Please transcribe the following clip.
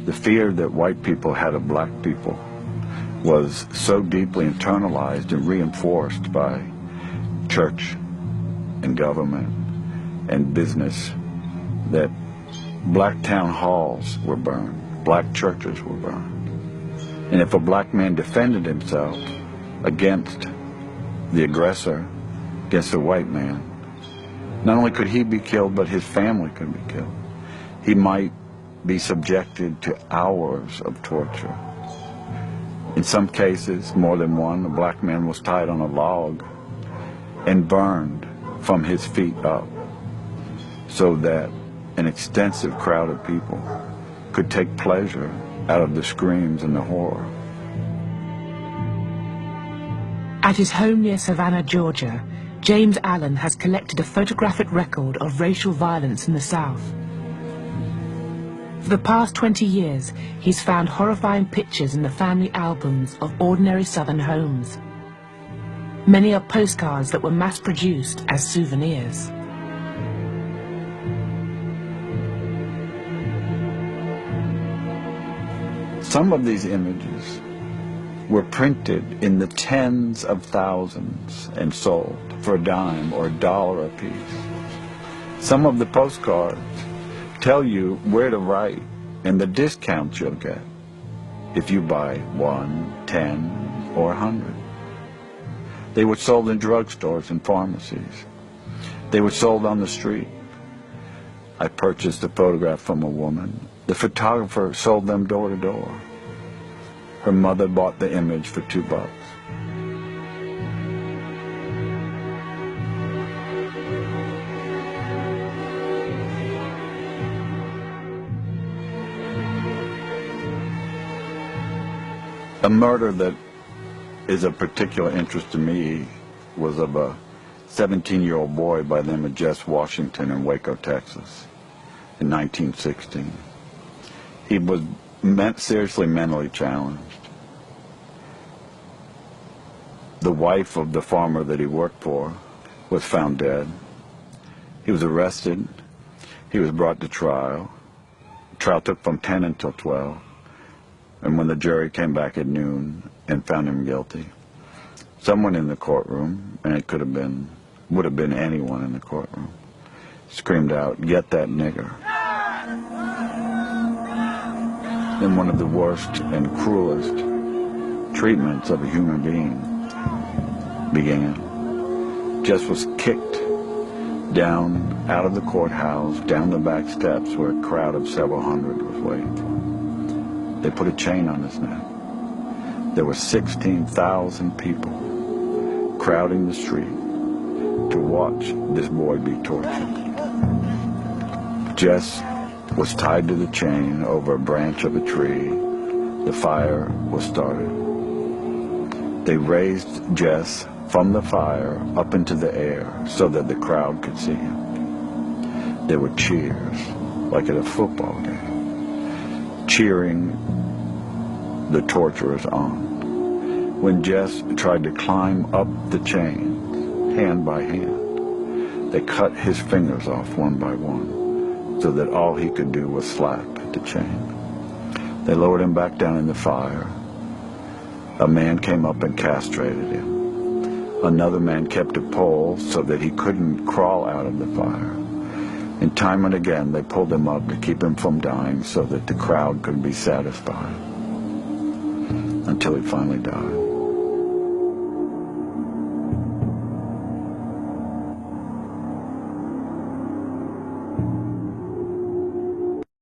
The fear that white people had of black people was so deeply internalized and reinforced by church and government and business that black town halls were burned, black churches were burned. And if a black man defended himself against the aggressor, against a white man, not only could he be killed, but his family could be killed. He might be subjected to hours of torture. In some cases, more than one, a black man was tied on a log and burned from his feet up so that an extensive crowd of people could take pleasure out of the screams and the horror. At his home near Savannah, Georgia, James Allen has collected a photographic record of racial violence in the South. For the past 20 years, he's found horrifying pictures in the family albums of ordinary Southern homes. Many are postcards that were mass-produced as souvenirs. Some of these images were printed in the tens of thousands and sold for a dime or $1 a piece. Some of the postcards tell you where to write and the discounts you'll get if you buy 1, 10, or 100. They were sold in drugstores and pharmacies. They were sold on the street. I purchased a photograph from a woman. The photographer sold them door to door. Her mother bought the image for $2. A murder that is of particular interest to me was of a 17-year-old boy by the name of Jess Washington in Waco, Texas, in 1916. He was seriously mentally challenged. The wife of the farmer that he worked for was found dead. He was arrested. He was brought to trial. The trial took from 10 until 12. And when the jury came back at noon and found him guilty, someone in the courtroom, and it would have been anyone in the courtroom, screamed out, "Get that nigger." Then one of the worst and cruelest treatments of a human being began. Jess was kicked down out of the courthouse, down the back steps where a crowd of several hundred was waiting for him. They put a chain on his neck. There were 16,000 people crowding the street to watch this boy be tortured. Jess was tied to the chain over a branch of a tree. The fire was started. They raised Jess from the fire up into the air so that the crowd could see him. There were cheers, like at a football game, cheering the torturers on. When Jess tried to climb up the chain, hand by hand, they cut his fingers off one by one so that all he could do was slap at the chain. They lowered him back down in the fire. A man came up and castrated him. Another man kept a pole so that he couldn't crawl out of the fire. And time and again they pulled him up to keep him from dying so that the crowd could be satisfied, until he finally died.